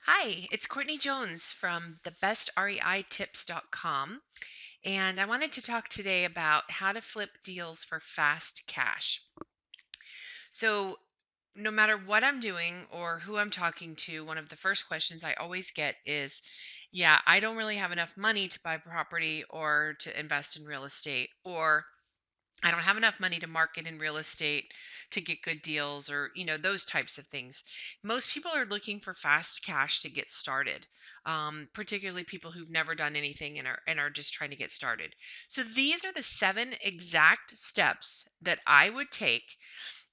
Hi, it's Courtney Jones from thebestreitips.com, and I wanted to talk today about how to flip deals for fast cash. So, no matter what I'm doing or who I'm talking to, one of the first questions I always get is, yeah, I don't really have enough money to buy property or to invest in real estate, or I don't have enough money to market in real estate to get good deals or, those types of things. Most people are looking for fast cash to get started, particularly people who've never done anything and are just trying to get started. So these are the 7 exact steps that I would take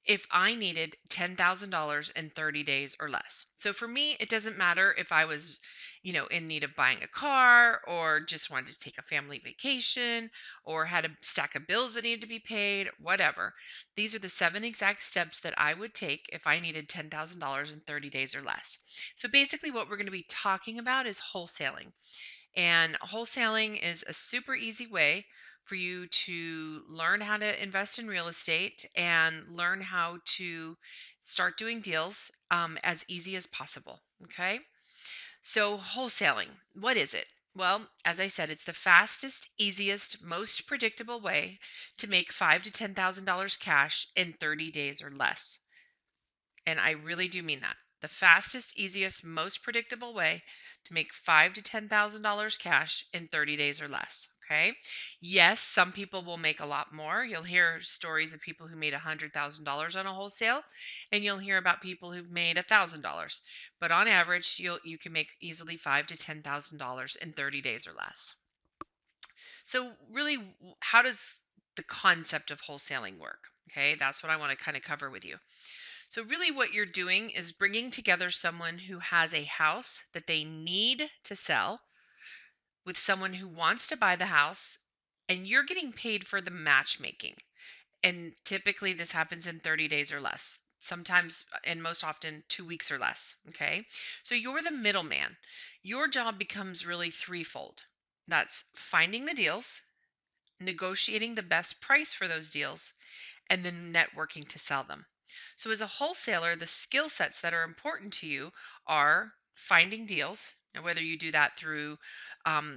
if I needed $10,000 in 30 days or less. So for me, it doesn't matter if I was, in need of buying a car or just wanted to take a family vacation or had a stack of bills that needed to be paid, whatever. These are the 7 exact steps that I would take if I needed $10,000 in 30 days or less. So basically, what we're going to be talking about is wholesaling. And wholesaling is a super easy way for you to learn how to invest in real estate and learn how to start doing deals as easy as possible. Okay. So, wholesaling, what is it? Well, as I said, it's the fastest, easiest, most predictable way to make five to $10,000 cash in 30 days or less. And I really do mean that. The fastest, easiest, most predictable way to make five to $10,000 cash in 30 days or less. Okay. Yes, some people will make a lot more. You'll hear stories of people who made $100,000 on a wholesale, and you'll hear about people who've made $1,000. But on average, you can make easily five to $10,000 in 30 days or less. So, really, how does the concept of wholesaling work? Okay, that's what I want to kind of cover with you. So, really, what you're doing is bringing together someone who has a house that they need to sell with someone who wants to buy the house, and you're getting paid for the matchmaking. And typically, this happens in 30 days or less. Sometimes, and most often, 2 weeks or less. Okay. So, you're the middleman. Your job becomes really threefold: that's finding the deals, negotiating the best price for those deals, and then networking to sell them. So, as a wholesaler, the skill sets that are important to you are finding deals. And whether you do that through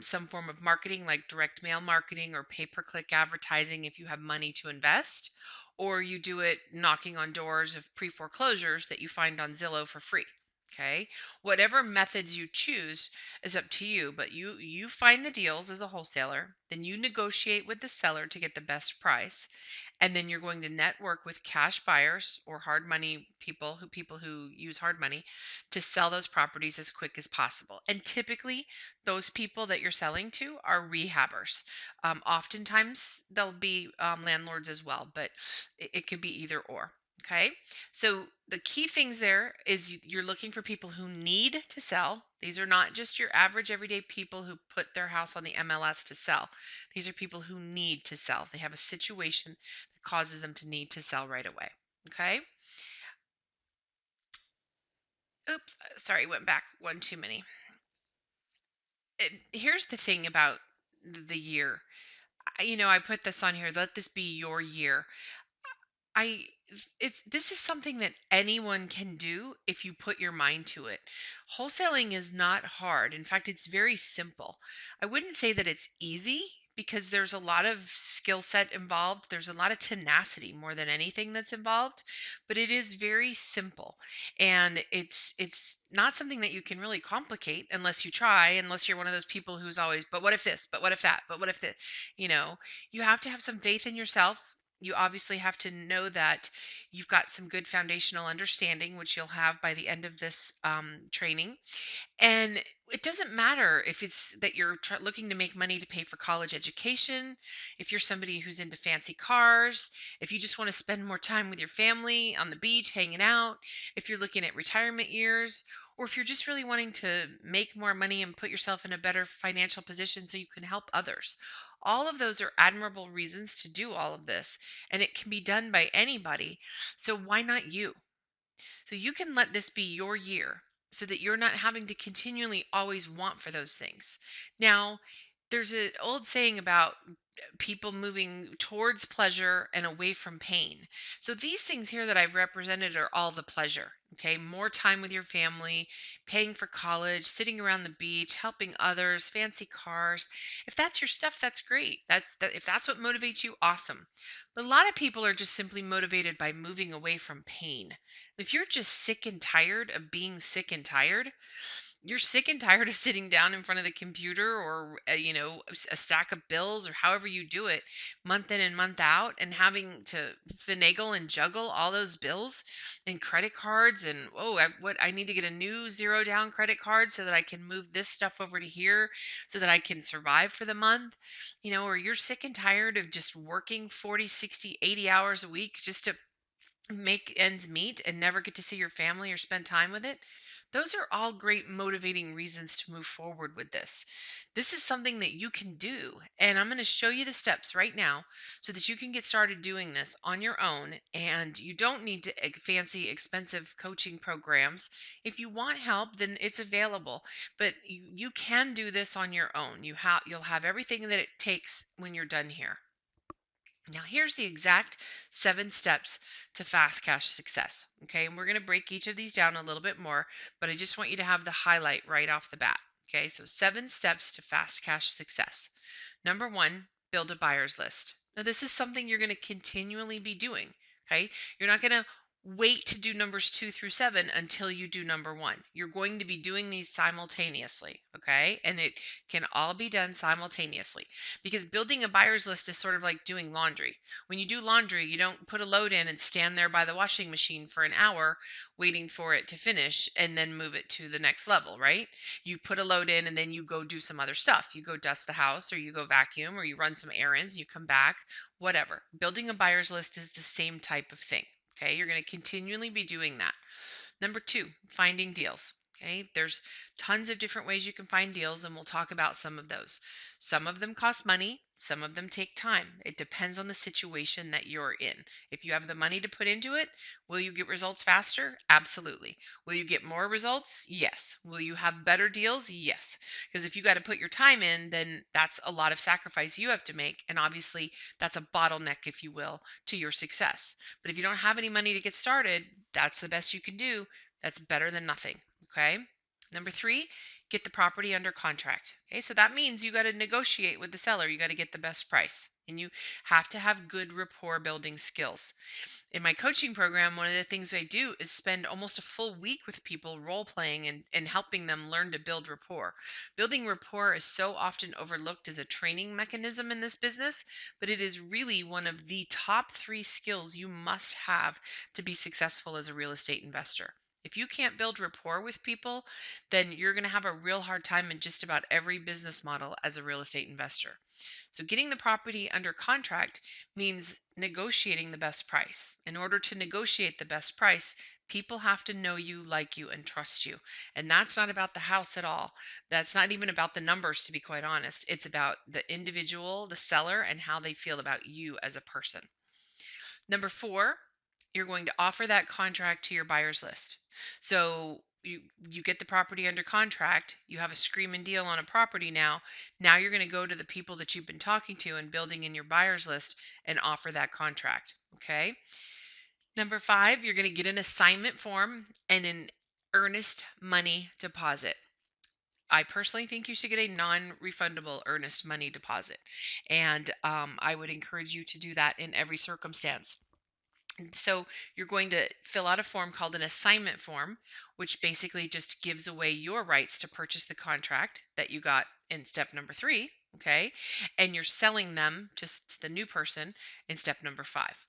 some form of marketing like direct mail marketing or pay per click advertising if you have money to invest, or you do it knocking on doors of pre foreclosures that you find on Zillow for free. Okay. Whatever methods you choose is up to you, but you find the deals as a wholesaler, then you negotiate with the seller to get the best price, and then you're going to network with cash buyers or hard money people who use hard money to sell those properties as quick as possible. And typically those people that you're selling to are rehabbers. Oftentimes they'll be landlords as well, but it could be either or. Okay. So the key things there is you're looking for people who need to sell. These are not just your average everyday people who put their house on the MLS to sell. These are people who need to sell. They have a situation that causes them to need to sell right away. Okay. Oops. Sorry, went back one too many. Here's the thing about the year. I put this on here. Let this be your year. I it's this is something that anyone can do if you put your mind to it. Wholesaling is not hard. In fact, it's very simple. I wouldn't say that it's easy because there's a lot of skill set involved. There's a lot of tenacity more than anything that's involved, but it is very simple. And it's not something that you can really complicate unless you try, unless you're one of those people who's always, but what if this, but what if that, but what if this, you know, you have to have some faith in yourself. You obviously have to know that you've got some good foundational understanding, which you'll have by the end of this training. And it doesn't matter if it's that you're looking to make money to pay for college education, if you're somebody who's into fancy cars, if you just want to spend more time with your family on the beach, hanging out, if you're looking at retirement years, or if you're just really wanting to make more money and put yourself in a better financial position so you can help others. All of those are admirable reasons to do all of this, and it can be done by anybody. So why not you? So you can let this be your year so that you're not having to continually always want for those things. Now, there's an old saying about people moving towards pleasure and away from pain. So these things here that I've represented are all the pleasure. Okay, more time with your family, paying for college, sitting around the beach, helping others, fancy cars. If that's your stuff, that's great. If that's what motivates you, awesome. But a lot of people are just simply motivated by moving away from pain. If you're just sick and tired of being sick and tired, you're sick and tired of sitting down in front of the computer or a stack of bills or however you do it month in and month out, and having to finagle and juggle all those bills and credit cards, and I need to get a new zero down credit card so that I can move this stuff over to here so that I can survive for the month. Or you're sick and tired of just working 40, 60, 80 hours a week just to make ends meet and never get to see your family or spend time with it. Those are all great motivating reasons to move forward with this. This is something that you can do, and I'm going to show you the steps right now so that you can get started doing this on your own. And you don't need to fancy, expensive coaching programs. If you want help, then it's available. But you can do this on your own. You'll have everything that it takes when you're done here. Now, here's the exact 7 steps to fast cash success. Okay, and we're going to break each of these down a little bit more, but I just want you to have the highlight right off the bat. Okay, so 7 steps to fast cash success. Number one, build a buyer's list. Now, this is something you're going to continually be doing. Okay, you're not going to wait to do numbers 2 through 7 until you do number one. You're going to be doing these simultaneously. Okay, and it can all be done simultaneously, because building a buyer's list is sort of like doing laundry. When you do laundry, you don't put a load in and stand there by the washing machine for an hour waiting for it to finish and then move it to the next level, right? You put a load in and then you go do some other stuff. You go dust the house, or you go vacuum, or you run some errands, you come back, whatever. Building a buyer's list is the same type of thing. Okay, you're going to continually be doing that. Number two, finding deals. Okay, there's tons of different ways you can find deals, and we'll talk about some of those. Some of them cost money, some of them take time. It depends on the situation that you're in. If you have the money to put into it, will you get results faster? Absolutely. Will you get more results? Yes. Will you have better deals? Yes. Because if you got to put your time in, then that's a lot of sacrifice you have to make. And obviously, that's a bottleneck, if you will, to your success. But if you don't have any money to get started, that's the best you can do. That's better than nothing. Okay. Number three, get the property under contract. Okay. So that means you got to negotiate with the seller. You got to get the best price, and you have to have good rapport building skills. In my coaching program, one of the things I do is spend almost a full week with people role playing and helping them learn to build rapport. Building rapport is so often overlooked as a training mechanism in this business, but it is really one of the top 3 skills you must have to be successful as a real estate investor. If you can't build rapport with people, then you're going to have a real hard time in just about every business model as a real estate investor. So, getting the property under contract means negotiating the best price. In order to negotiate the best price, people have to know you, like you, and trust you. And that's not about the house at all. That's not even about the numbers, to be quite honest. It's about the individual, the seller, and how they feel about you as a person. Number four, you're going to offer that contract to your buyer's list. So you get the property under contract, you have a screaming deal on a property now. Now you're going to go to the people that you've been talking to and building in your buyer's list and offer that contract. Okay. Number five, you're going to get an assignment form and an earnest money deposit. I personally think you should get a non-refundable earnest money deposit, and I would encourage you to do that in every circumstance. So you're going to fill out a form called an assignment form, which basically just gives away your rights to purchase the contract that you got in step number 3. Okay. And you're selling them just to the new person in step number 5.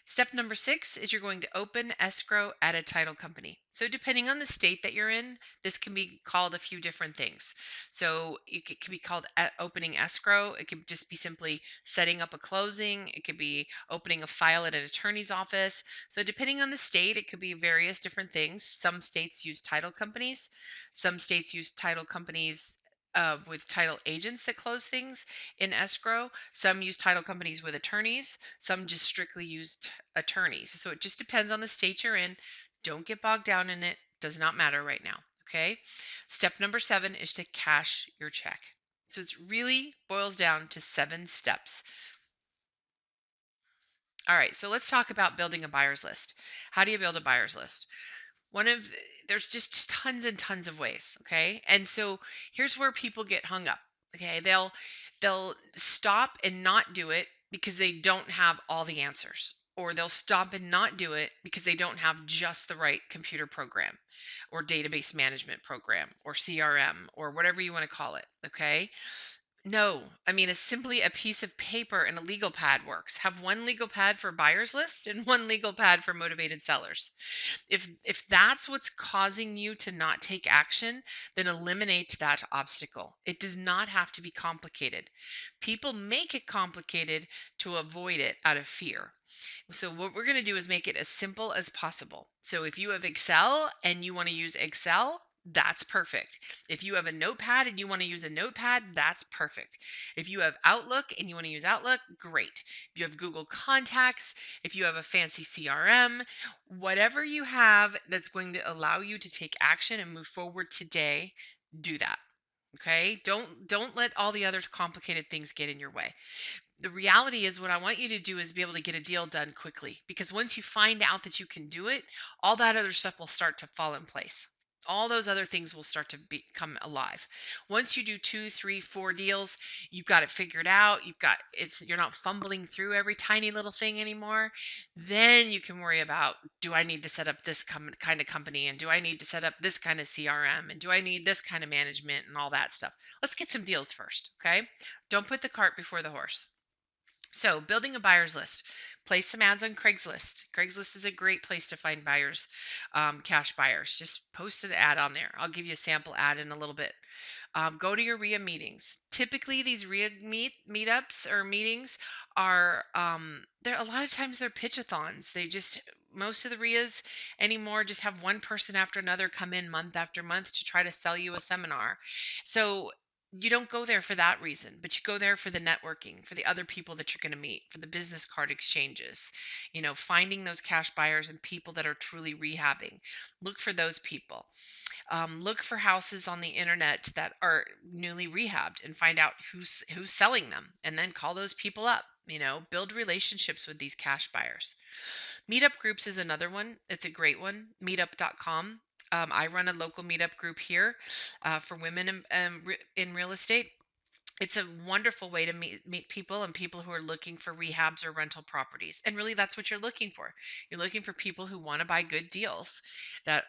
Step number 6 is you're going to open escrow at a title company. So depending on the state that you're in, this can be called a few different things. So it could be called opening escrow. It could just be simply setting up a closing. It could be opening a file at an attorney's office. So depending on the state, it could be various different things. Some states use title companies. Some states use title companies with title agents that close things in escrow. Some use title companies with attorneys. Some just strictly use attorneys. So it just depends on the state you're in. Don't get bogged down in it. Does not matter right now. Okay. Step number 7 is to cash your check. So it's really boils down to 7 steps. All right, so let's talk about building a buyer's list. How do you build a buyer's list? One of There's just tons and tons of ways, okay? And so here's where people get hung up. Okay, they'll stop and not do it because they don't have all the answers, or they'll stop and not do it because they don't have just the right computer program or database management program or CRM or whatever you want to call it, okay? No, I mean, it's simply a piece of paper and a legal pad works. Have one legal pad for buyers list and one legal pad for motivated sellers. If that's what's causing you to not take action, then eliminate that obstacle. It does not have to be complicated. People make it complicated to avoid it out of fear. So what we're going to do is make it as simple as possible. So if you have Excel and you want to use Excel, that's perfect. If you have a notepad and you want to use a notepad, that's perfect. If you have Outlook and you want to use Outlook, great. If you have Google Contacts, if you have a fancy CRM, whatever you have that's going to allow you to take action and move forward today, do that. Okay? Don't let all the other complicated things get in your way. The reality is, what I want you to do is be able to get a deal done quickly, because once you find out that you can do it, all that other stuff will start to fall in place. All those other things will start to become alive. Once you do 2, 3, 4 deals, you've got it figured out. You're not fumbling through every tiny little thing anymore. Then you can worry about, do I need to set up this kind of company, and do I need to set up this kind of CRM, and do I need this kind of management and all that stuff. Let's get some deals first, okay? Don't put the cart before the horse. So, building a buyer's list. Place some ads on Craigslist. Craigslist is a great place to find buyers, cash buyers. Just post an ad on there. I'll give you a sample ad in a little bit. Go to your RIA meetings. Typically, these RIA meetups or meetings are they're a lot of times they're pitchathons. Most of the RIAs anymore just have one person after another come in month after month to try to sell you a seminar. So you don't go there for that reason, but you go there for the networking, for the other people that you're going to meet, for the business card exchanges, finding those cash buyers and people that are truly rehabbing. Look for those people. Look for houses on the internet that are newly rehabbed and find out who's selling them, and then call those people up. Build relationships with these cash buyers. Meetup groups is another one. It's a great one. Meetup.com. I run a local meetup group here for women in real estate. It's a wonderful way to meet people, and people who are looking for rehabs or rental properties. And really, that's what you're looking for. You're looking for people who want to buy good deals that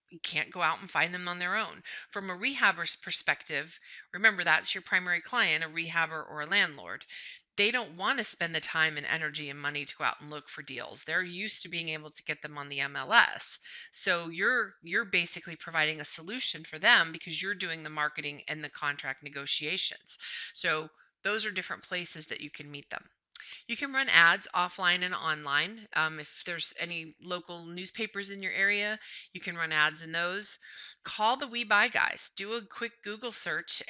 you can't go out and find them on their own. From a rehabber's perspective, remember that's your primary client, a rehabber or a landlord. They don't want to spend the time and energy and money to go out and look for deals. They're used to being able to get them on the MLS. So you're basically providing a solution for them because you're doing the marketing and the contract negotiations. So those are different places that you can meet them. You can run ads offline and online. If there's any local newspapers in your area, you can run ads in those. Call the We Buy guys. Do a quick Google search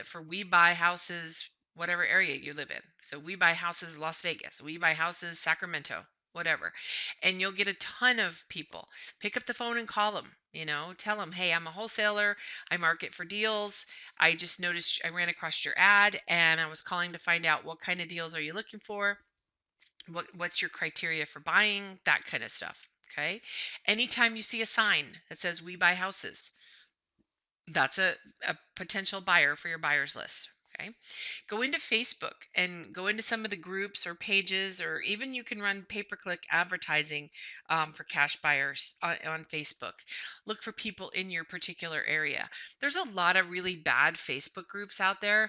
for We Buy houses, whatever area you live in. So We Buy houses Las Vegas, We Buy houses Sacramento, whatever. And you'll get a ton of people. Pick up the phone and call them. Tell them, hey, I'm a wholesaler. I market for deals. I just noticed I ran across your ad and I was calling to find out what kind of deals are you looking for? What's your criteria for buying? That kind of stuff. Okay. Anytime you see a sign that says we buy houses, that's a potential buyer for your buyer's list. Okay. Go into Facebook and go into some of the groups or pages, or even you can run pay-per-click advertising for cash buyers on Facebook. Look for people in your particular area. There's a lot of really bad Facebook groups out there,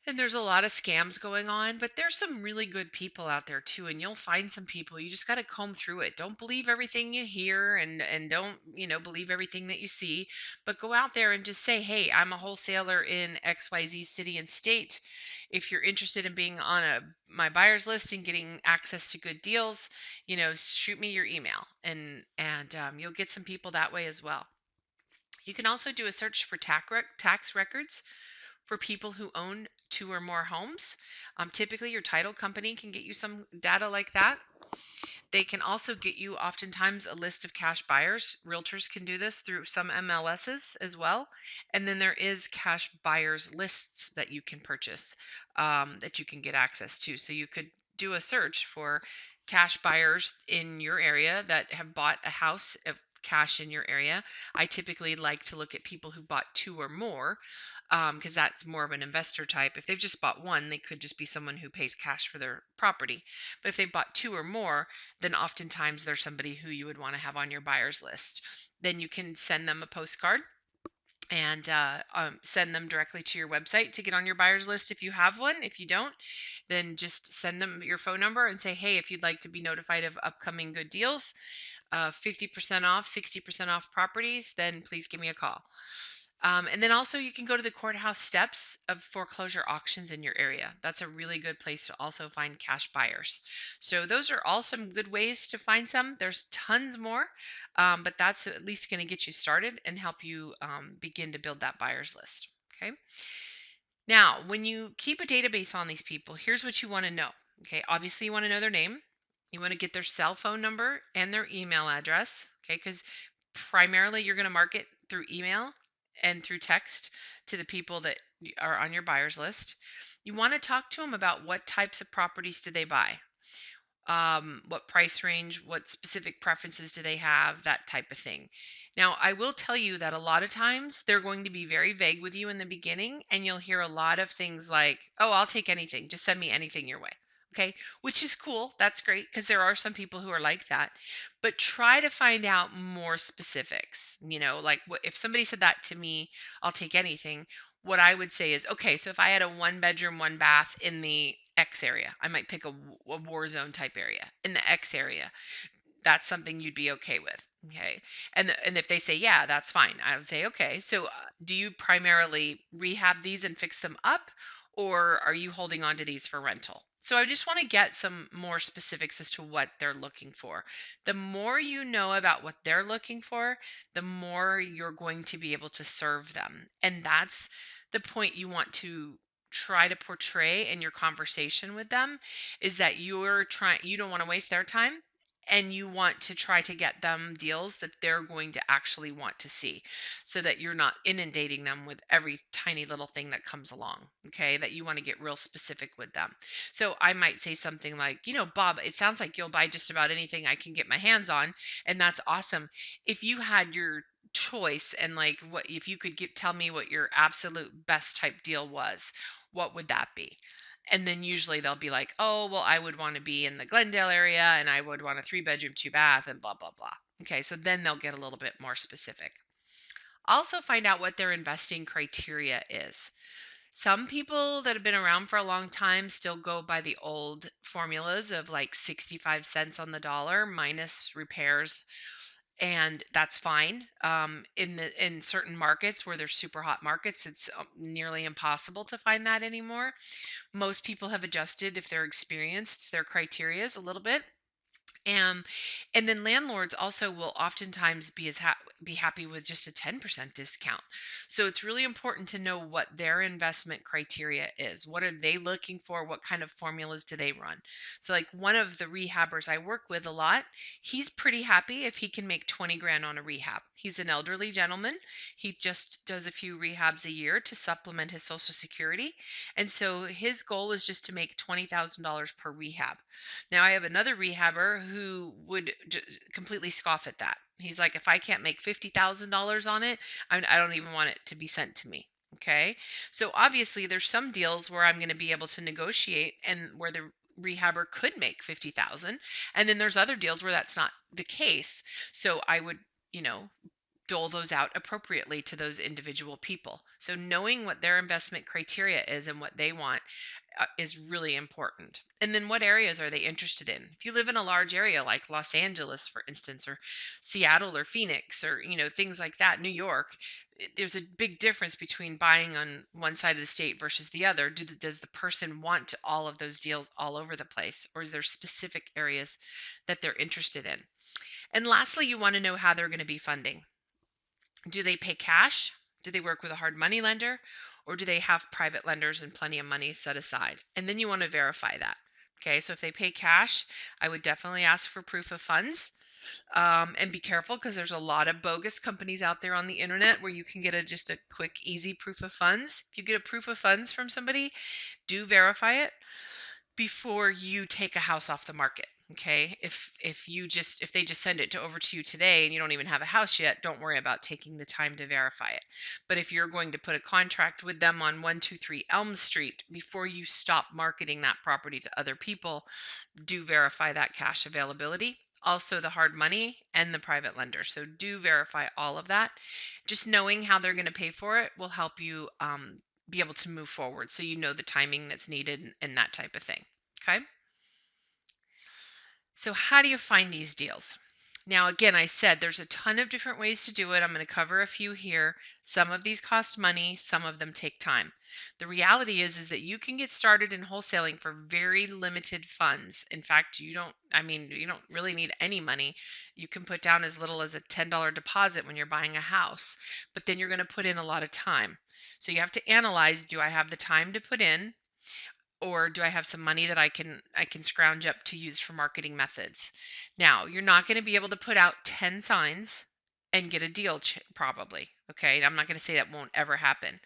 and there's a lot of scams going on, but there's some really good people out there too, and you'll find some people. You just got to comb through it. Don't believe everything you hear, and don't, believe everything that you see, but go out there and just say, "Hey, I'm a wholesaler in XYZ city and state. If you're interested in being on my buyer's list and getting access to good deals, shoot me your email." And you'll get some people that way as well. You can also do a search for tax records for people who own 2 or more homes. Typically, your title company can get you some data like that. They can also get you oftentimes a list of cash buyers. Realtors can do this through some MLSs as well. And then there is cash buyers lists that you can purchase, that you can get access to. So you could do a search for cash buyers in your area that have bought a house of cash in your area. I typically like to look at people who bought 2 or more, because that's more of an investor type. If they've just bought one, they could just be someone who pays cash for their property. But if they bought 2 or more, then oftentimes there's somebody who you would want to have on your buyer's list. Then you can send them a postcard and send them directly to your website to get on your buyer's list if you have one. If you don't, then just send them your phone number and say, hey, if you'd like to be notified of upcoming good deals, 50% off, 60% off properties, then please give me a call. And then also you can go to the courthouse steps of foreclosure auctions in your area. That's a really good place to also find cash buyers. So those are all some good ways to find some. There's tons more, but that's at least going to get you started and help you begin to build that buyer's list. Okay. Now, when you keep a database on these people, here's what you want to know. Okay. Obviously, you want to know their name. You want to get their cell phone number and their email address. Okay. Because primarily you're going to market through email and through text to the people that are on your buyers list. You want to talk to them about what types of properties do they buy, what price range, what specific preferences do they have, that type of thing. Now, I will tell you that a lot of times they're going to be very vague with you in the beginning, and you'll hear a lot of things like, oh, I'll take anything, just send me anything your way. Okay, which is cool. That's great because there are some people who are like that. But try to find out more specifics. Like if somebody said that to me, I'll take anything. What I would say is, okay, so if I had a 1 bedroom, 1 bath in the X area, I might pick a war zone type area in the X area. That's something you'd be okay with. Okay. And if they say, yeah, that's fine, I would say, okay, so do you primarily rehab these and fix them up, or are you holding on to these for rental? So I just want to get some more specifics as to what they're looking for. The more you know about what they're looking for, the more you're going to be able to serve them. And that's the point you want to try to portray in your conversation with them, is that you don't want to waste their time, and you want to try to get them deals that they're going to actually want to see, so that you're not inundating them with every tiny little thing that comes along. Okay, that you want to get real specific with them. So I might say something like, Bob, it sounds like you'll buy just about anything I can get my hands on, and that's awesome. If you had your choice, and like, what if you could tell me what your absolute best type deal was, what would that be? And then usually they'll be like, oh, well, I would want to be in the Glendale area, and I would want a 3 bedroom, 2 bath, and blah, blah, blah. Okay, so then they'll get a little bit more specific. Also, find out what their investing criteria is. Some people that have been around for a long time still go by the old formulas of like 65 cents on the dollar minus repairs, and that's fine. In certain markets where there's super hot markets, it's nearly impossible to find that anymore. Most people have adjusted, if they're experienced, their criterias a little bit. Um, and then landlords also will oftentimes be happy with just a 10% discount. So it's really important to know what their investment criteria is. What are they looking for? What kind of formulas do they run? So like one of the rehabbers I work with a lot, he's pretty happy if he can make 20 grand on a rehab. He's an elderly gentleman. He just does a few rehabs a year to supplement his Social Security. And so his goal is just to make $20,000 per rehab. Now, I have another rehabber who would completely scoff at that. He's like, if I can't make $50,000 on it, I don't even want it to be sent to me. Okay. So obviously, there's some deals where I'm going to be able to negotiate and where the rehabber could make 50,000, and then there's other deals where that's not the case. So I would, you know, dole those out appropriately to those individual people. So knowing what their investment criteria is and what they want is really important. And then what areas are they interested in? If you live in a large area like Los Angeles, for instance, or Seattle or Phoenix, or things like that, New York, there's a big difference between buying on one side of the state versus the other. Does the person want all of those deals all over the place, or is there specific areas that they're interested in? And lastly, you want to know how they're going to be funding. Do they pay cash? Do they work with a hard money lender? or do they have private lenders and plenty of money set aside? And then you want to verify that. Okay, so if they pay cash, I would definitely ask for proof of funds. And be careful because there's a lot of bogus companies out there on the internet where you can get just a quick, easy proof of funds. If you get a proof of funds from somebody, do verify it before you take a house off the market. Okay, if they just send it over to you today and you don't even have a house yet, don't worry about taking the time to verify it. But if you're going to put a contract with them on 123 Elm Street before you stop marketing that property to other people, do verify that cash availability, also the hard money and the private lender. So do verify all of that. Just knowing how they're going to pay for it will help you be able to move forward, so you know the timing that's needed and that type of thing. Okay. So how do you find these deals? Now, again, I said there's a ton of different ways to do it. I'm going to cover a few here. Some of these cost money, some of them take time. The reality is that you can get started in wholesaling for very limited funds. In fact, you don't really need any money. You can put down as little as a $10 deposit when you're buying a house, but then you're going to put in a lot of time. So you have to analyze, do I have the time to put in? Or do I have some money that I can scrounge up to use for marketing methods? Now, you're not going to be able to put out 10 signs and get a deal probably. Okay, I'm not going to say that won't ever happen,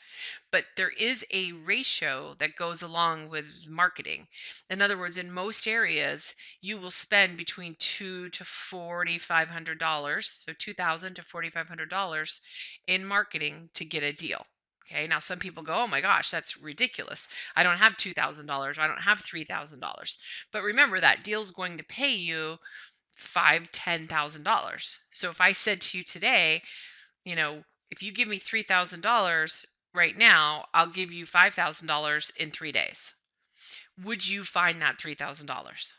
but there is a ratio that goes along with marketing. In other words, in most areas, you will spend between $2,000 to $4,500, so $2,000 to $4,500 in marketing to get a deal. Okay, now some people go, oh my gosh, that's ridiculous. I don't have $2,000. I don't have $3,000. But remember, that deal is going to pay you $5,000, $10,000. So if I said to you today, you know, if you give me $3,000 right now, I'll give you $5,000 in 3 days. Would you find that $3,000?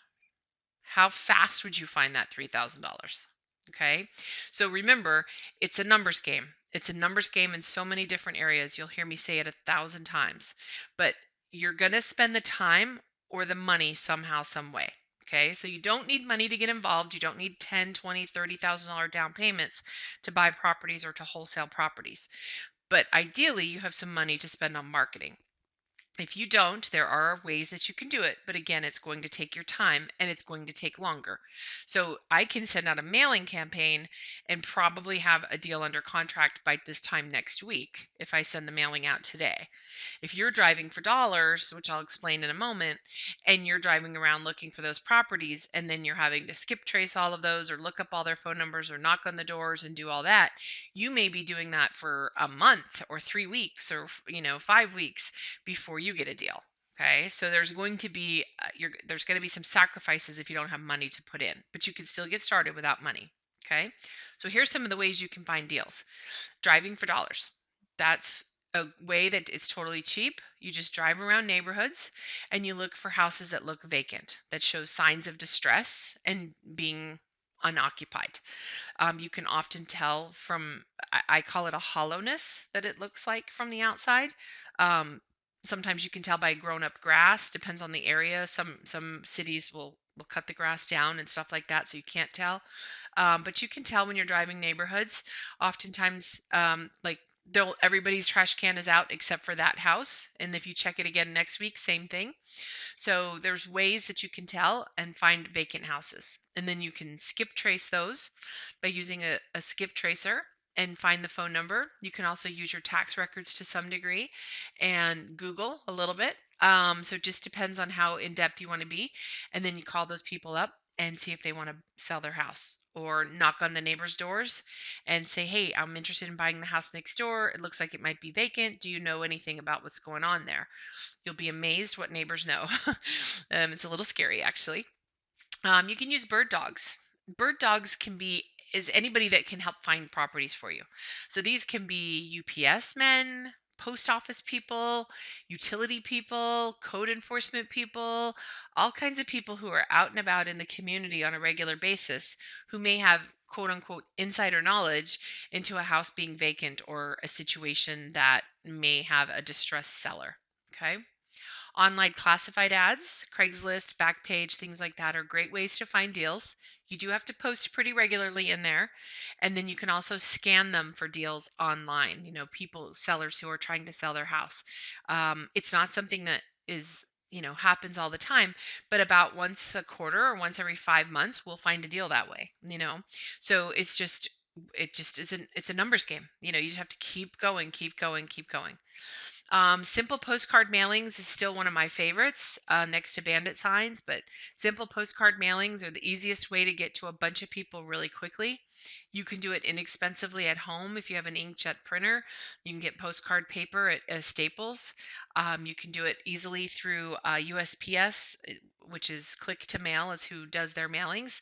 How fast would you find that $3,000? Okay. So remember, it's a numbers game. It's a numbers game in so many different areas. You'll hear me say it 1,000 times, but you're going to spend the time or the money somehow, some way. Okay. So you don't need money to get involved. You don't need 10, 20, $30,000 down payments to buy properties or to wholesale properties. But ideally, you have some money to spend on marketing. If you don't, there are ways that you can do it, but again, it's going to take your time and it's going to take longer. So I can send out a mailing campaign and probably have a deal under contract by this time next week if I send the mailing out today. If you're driving for dollars, which I'll explain in a moment, and you're driving around looking for those properties, and then you're having to skip trace all of those or look up all their phone numbers or knock on the doors and do all that, you may be doing that for a month or 3 weeks or 5 weeks before you get a deal. Okay, so there's going to be some sacrifices if you don't have money to put in, but you can still get started without money. Okay, so here's some of the ways you can find deals. Driving for dollars. That's a way that it's totally cheap. You just drive around neighborhoods and you look for houses that look vacant, that show signs of distress and being unoccupied. You can often tell from, I call it a hollowness that it looks like from the outside. Um, Sometimes you can tell by grown up grass, depends on the area. Some cities will cut the grass down and stuff like that, so you can't tell. But you can tell when you're driving neighborhoods. Oftentimes, like everybody's trash can is out except for that house, and if you check it again next week, same thing. So there's ways that you can tell and find vacant houses. And then you can skip trace those by using a skip tracer and find the phone number. You can also use your tax records to some degree and Google a little bit. So it just depends on how in depth you want to be. And then you call those people up and see if they want to sell their house, or knock on the neighbors' doors and say, hey, I'm interested in buying the house next door. It looks like it might be vacant. Do you know anything about what's going on there? You'll be amazed what neighbors know. It's a little scary, actually. You can use bird dogs. Bird dogs is anybody that can help find properties for you. So these can be UPS men, post office people, utility people, code enforcement people, all kinds of people who are out and about in the community on a regular basis who may have quote unquote insider knowledge into a house being vacant or a situation that may have a distressed seller. Okay. Online classified ads, Craigslist, Backpage, things like that are great ways to find deals. You do have to post pretty regularly in there. And then you can also scan them for deals online, sellers who are trying to sell their house. It's not something that is, happens all the time, but about once a quarter or once every 5 months, we'll find a deal that way. So it just isn't, it's a numbers game. You just have to keep going, keep going, keep going. Simple postcard mailings is still one of my favorites, next to bandit signs, but simple postcard mailings are the easiest way to get to a bunch of people really quickly. You can do it inexpensively at home if you have an inkjet printer. You can get postcard paper at Staples. You can do it easily through USPS, which is click to mail, is who does their mailings.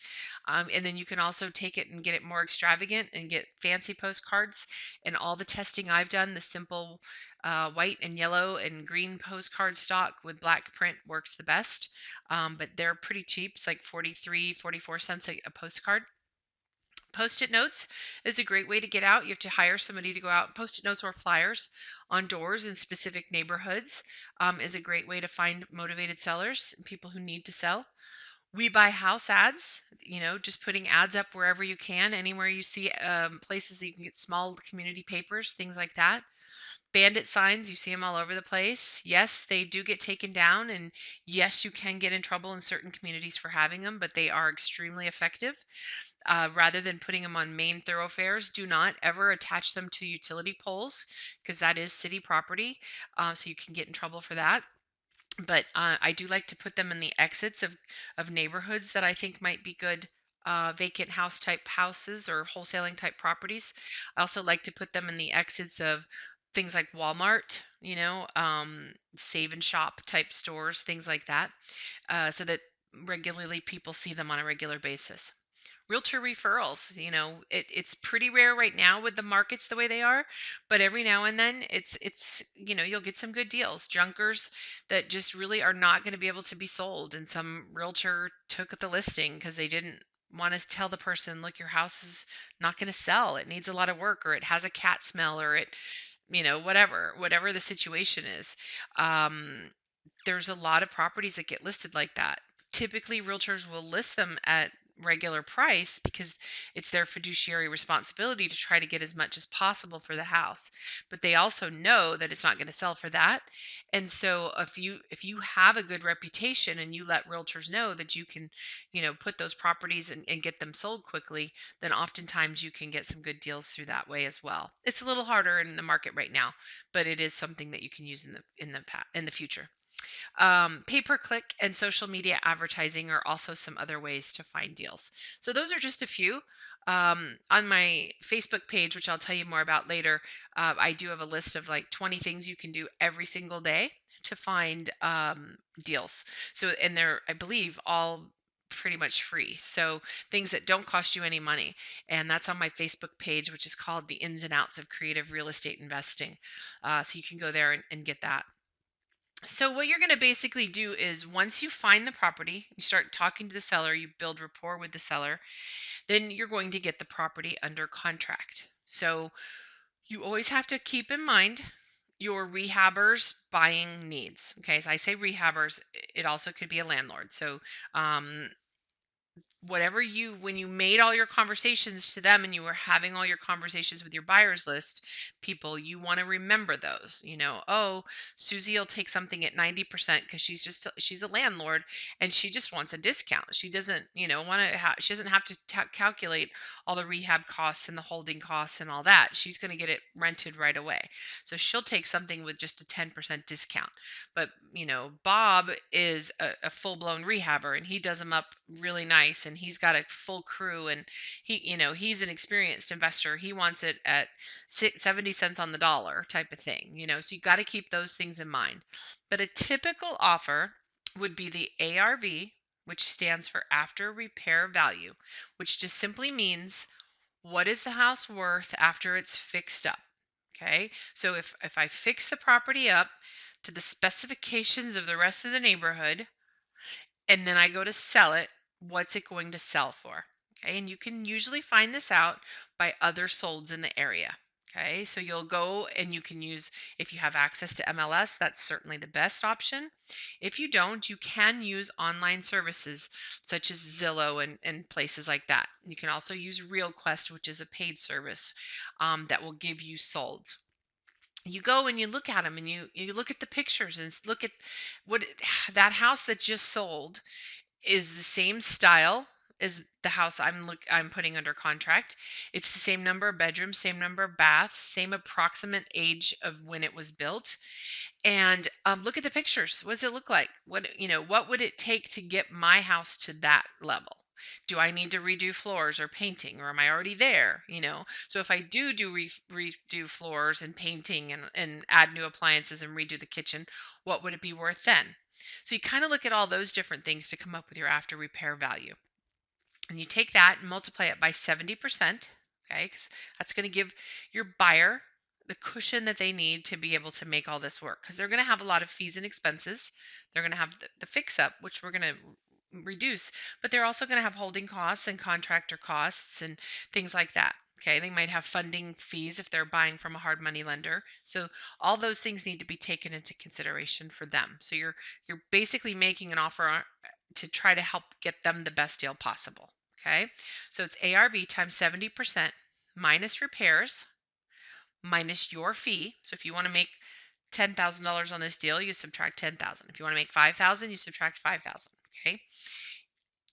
And then you can also take it and get it more extravagant and get fancy postcards. And all the testing I've done, the simple white and yellow and green postcard stock with black print works the best, but they're pretty cheap. It's like 43, 44 cents a postcard. Post-it notes is a great way to get out. You have to hire somebody to go out. Post-it notes or flyers on doors in specific neighborhoods is a great way to find motivated sellers, people who need to sell. We buy house ads, just putting ads up wherever you can, anywhere you see places that you can get small community papers, things like that. Bandit signs, you see them all over the place. Yes, they do get taken down, and yes, you can get in trouble in certain communities for having them, but they are extremely effective. Rather than putting them on main thoroughfares, do not ever attach them to utility poles because that is city property, so you can get in trouble for that. But I do like to put them in the exits of neighborhoods that I think might be good vacant house type houses or wholesaling type properties. I also like to put them in the exits of things like Walmart, save and shop type stores, things like that, so that regularly people see them on a regular basis. Realtor referrals, it's pretty rare right now with the markets the way they are, but every now and then you'll get some good deals. Junkers that just really are not going to be able to be sold, and some realtor took the listing because they didn't want to tell the person, look, your house is not going to sell. It needs a lot of work, or it has a cat smell, or it, whatever the situation is. Um, there's a lot of properties that get listed like that. Typically, realtors will list them at regular price because it's their fiduciary responsibility to try to get as much as possible for the house. But they also know that it's not going to sell for that. And so if you have a good reputation and you let realtors know that you can, put those properties and get them sold quickly, then oftentimes you can get some good deals through that way as well. It's a little harder in the market right now, but it is something that you can use in the future. Pay-per-click and social media advertising are also some other ways to find deals. So those are just a few. On my Facebook page, which I'll tell you more about later, I do have a list of like 20 things you can do every single day to find deals. So, and they're, I believe, all pretty much free. So things that don't cost you any money. And that's on my Facebook page, which is called The Ins and Outs of Creative Real Estate Investing. So you can go there and get that. So what you're going to basically do is once you find the property, you start talking to the seller, you build rapport with the seller, then you're going to get the property under contract. So you always have to keep in mind your rehabber's buying needs. Okay, so I say rehabbers, it also could be a landlord. So um, when you made all your conversations to them and you were having all your conversations with your buyers list people, you want to remember those. Oh, Susie will take something at 90% because she's a landlord and she just wants a discount. She doesn't, want to she doesn't have to calculate all the rehab costs and the holding costs and all that. She's going to get it rented right away. So she'll take something with just a 10% discount. But, Bob is a full-blown rehabber and he does them up really nice and he's got a full crew and he's an experienced investor. He wants it at 70 cents on the dollar type of thing, so you got to keep those things in mind. But a typical offer would be the ARV, which stands for after repair value, which just simply means what is the house worth after it's fixed up. Okay, so if I fix the property up to the specifications of the rest of the neighborhood, and then I go to sell it, what's it going to sell for? Okay, and you can usually find this out by other solds in the area. Okay, so you'll go and you can use, if you have access to MLS, that's certainly the best option. If you don't, you can use online services such as Zillow and places like that. You can also use RealQuest, which is a paid service that will give you solds. You go and you look at them and you look at the pictures and look at what that house that just sold is the same style as the house I'm putting under contract. It's the same number of bedrooms, same number of baths, same approximate age of when it was built. And look at the pictures. What does it look like? What would it take to get my house to that level? Do I need to redo floors or painting, or am I already there? So if I do redo floors and painting and add new appliances and redo the kitchen, what would it be worth then? So you kind of look at all those different things to come up with your after repair value. And you take that and multiply it by 70%, okay? Because that's going to give your buyer the cushion that they need to be able to make all this work. Because they're going to have a lot of fees and expenses. They're going to have the fix up, which we're going to reduce, but they're also going to have holding costs and contractor costs and things like that. Okay, they might have funding fees if they're buying from a hard money lender. So all those things need to be taken into consideration for them. So you're basically making an offer to try to help get them the best deal possible. Okay, so it's ARV times 70% minus repairs minus your fee. So if you want to make $10,000 on this deal, you subtract 10,000. If you want to make 5,000, you subtract 5,000. Okay.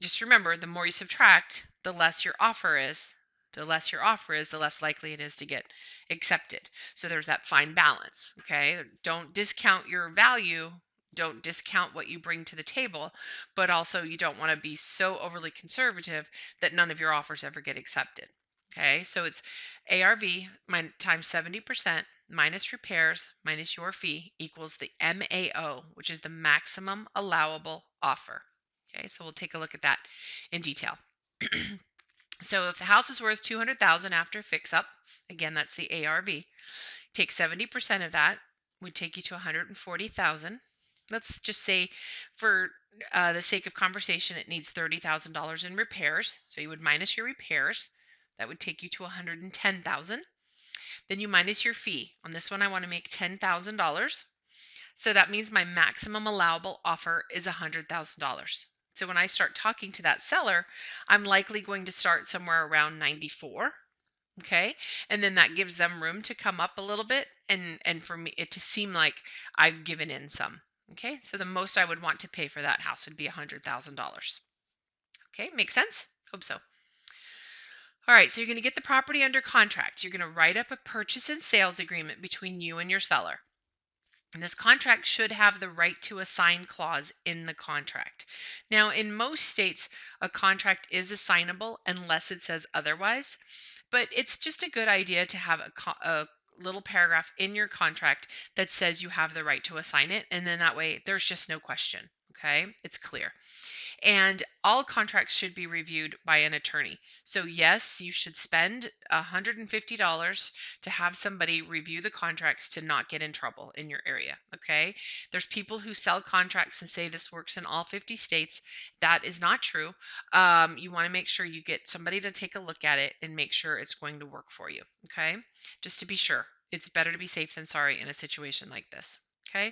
Just remember, the more you subtract, the less your offer is. The less your offer is, the less likely it is to get accepted. So there's that fine balance. Okay. Don't discount your value. Don't discount what you bring to the table, but also you don't want to be so overly conservative that none of your offers ever get accepted. Okay, so it's ARV times 70% minus repairs minus your fee equals the MAO, which is the maximum allowable offer. Okay, so we'll take a look at that in detail. So if the house is worth 200,000 after fix up, again that's the ARV. Take 70% of that would take you to 140,000. Let's just say, for the sake of conversation, it needs $30,000 in repairs. So you would minus your repairs. That would take you to 110,000. Then you minus your fee. On this one, I want to make $10,000. So that means my maximum allowable offer is $100,000. So when I start talking to that seller, I'm likely going to start somewhere around 94. Okay, and then that gives them room to come up a little bit and for me it to seem like I've given in some. Okay, so the most I would want to pay for that house would be $100,000. Okay, makes sense? Hope so. All right, so you're going to get the property under contract. You're going to write up a purchase and sales agreement between you and your seller. And this contract should have the right to assign clause in the contract. Now, in most states, a contract is assignable unless it says otherwise, but it's just a good idea to have a little paragraph in your contract that says you have the right to assign it, and then that way there's just no question. Okay, it's clear. And all contracts should be reviewed by an attorney. So yes, you should spend $150 to have somebody review the contracts to not get in trouble in your area. Okay. There's people who sell contracts and say this works in all 50 states. That is not true. You want to make sure you get somebody to take a look at it and make sure it's going to work for you. Okay. Just to be sure. It's better to be safe than sorry in a situation like this. Okay.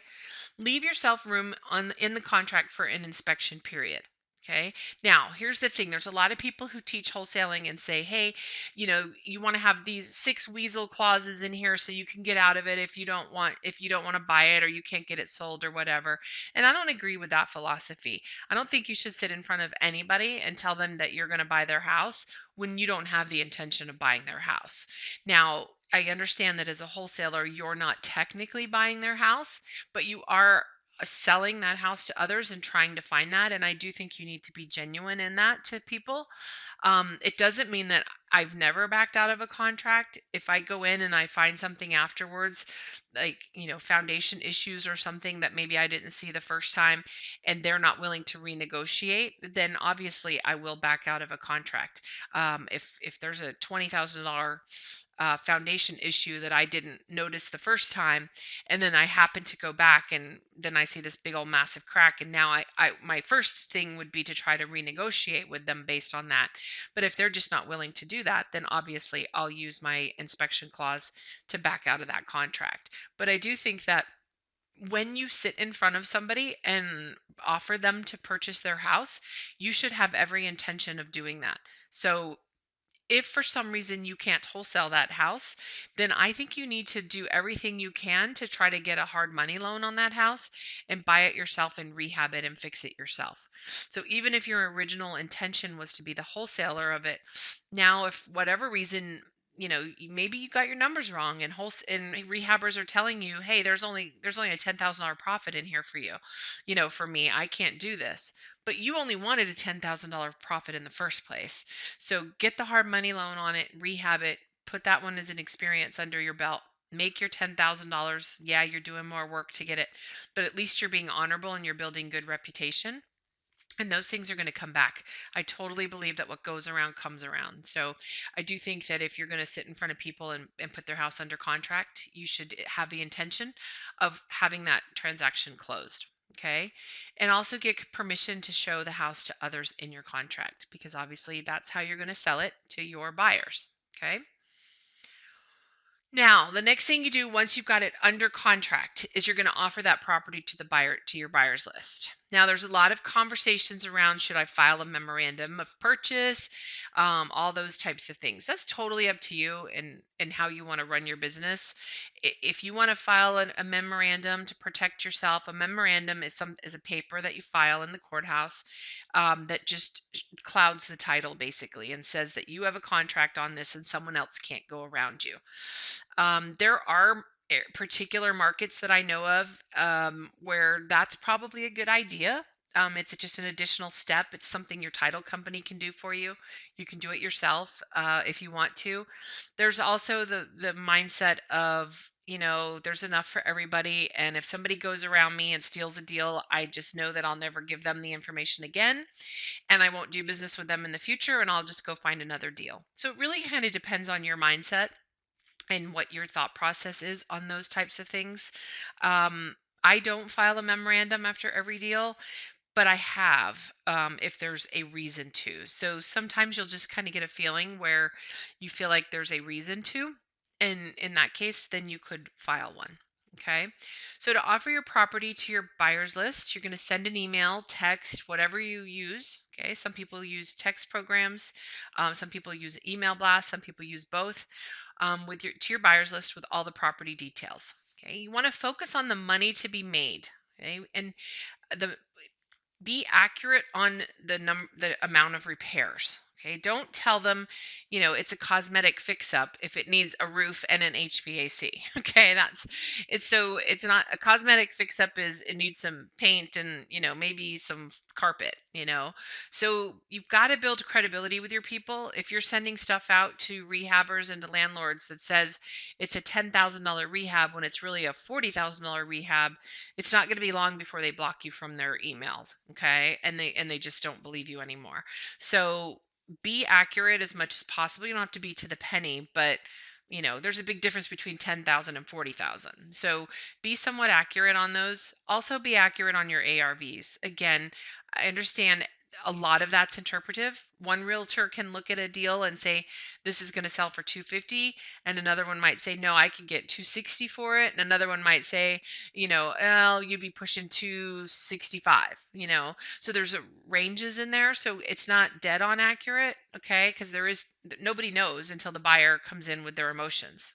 Leave yourself room in the contract for an inspection period. Okay. Now, here's the thing. There's a lot of people who teach wholesaling and say, hey, you want to have these 6 weasel clauses in here so you can get out of it if you don't want to buy it or you can't get it sold or whatever. And I don't agree with that philosophy. I don't think you should sit in front of anybody and tell them that you're going to buy their house when you don't have the intention of buying their house. Now, I understand that as a wholesaler, you're not technically buying their house, but you are selling that house to others and trying to find that. And I do think you need to be genuine in that to people. It doesn't mean that I've never backed out of a contract. If I go in and I find something afterwards, like, foundation issues or something that maybe I didn't see the first time and they're not willing to renegotiate, then obviously I will back out of a contract. If there's a $20,000 foundation issue that I didn't notice the first time, and then I happen to go back and then I see this big old massive crack, and now my first thing would be to try to renegotiate with them based on that. But if they're just not willing to do do that, then obviously I'll use my inspection clause to back out of that contract. But I do think that when you sit in front of somebody and offer them to purchase their house, you should have every intention of doing that. So if for some reason you can't wholesale that house, then I think you need to do everything you can to try to get a hard money loan on that house and buy it yourself and rehab it and fix it yourself. So even if your original intention was to be the wholesaler of it, now if whatever reason, maybe you got your numbers wrong and rehabbers are telling you, hey, there's only a $10,000 profit in here for you. For me, I can't do this. But you only wanted a $10,000 profit in the first place. So get the hard money loan on it, rehab it, put that one as an experience under your belt. Make your $10,000. Yeah, you're doing more work to get it, but at least you're being honorable and you're building good reputation. And those things are going to come back. I totally believe that what goes around comes around. So I do think that if you're going to sit in front of people and put their house under contract, you should have the intention of having that transaction closed. Okay. And also get permission to show the house to others in your contract, because obviously that's how you're going to sell it to your buyers. Okay. Now, the next thing you do once you've got it under contract is you're going to offer that property to the buyer, to your buyer's list. Now, there's a lot of conversations around, should I file a memorandum of purchase, all those types of things. That's totally up to you and how you want to run your business. If you want to file a memorandum to protect yourself, a memorandum is a paper that you file in the courthouse, that just clouds the title basically and says that you have a contract on this and someone else can't go around you. There are particular markets that I know of, where that's probably a good idea. It's just an additional step. It's something your title company can do for you. You can do it yourself, if you want to. There's also the mindset of, there's enough for everybody, and if somebody goes around me and steals a deal, I just know that I'll never give them the information again, and I won't do business with them in the future, and I'll just go find another deal. So it really kind of depends on your mindset and what your thought process is on those types of things. Um, I don't file a memorandum after every deal, but I have, if there's a reason to. So sometimes you'll just kind of get a feeling where you feel like there's a reason to. And in that case, then you could file one. Okay. So to offer your property to your buyer's list, you're going to send an email, text, whatever you use. Okay. Some people use text programs. Some people use email blasts. Some people use both, to your buyer's list with all the property details. Okay. You want to focus on the money to be made. Okay. And the be accurate on the amount of repairs. Okay, don't tell them, it's a cosmetic fix up if it needs a roof and an HVAC. Okay, it's not a cosmetic fix up, is it needs some paint and, maybe some carpet, So you've got to build credibility with your people. If you're sending stuff out to rehabbers and to landlords that says it's a $10,000 rehab when it's really a $40,000 rehab, it's not going to be long before they block you from their emails, okay? And they just don't believe you anymore. So be accurate as much as possible. You don't have to be to the penny, but there's a big difference between 10,000 and 40,000. So be somewhat accurate on those. Also be accurate on your ARVs. Again, I understand a lot of that's interpretive. One realtor can look at a deal and say this is going to sell for 250, and another one might say no, I can get 260 for it, and another one might say, well, you'd be pushing 265, So there's ranges in there, so it's not dead on accurate, okay? Because nobody knows until the buyer comes in with their emotions,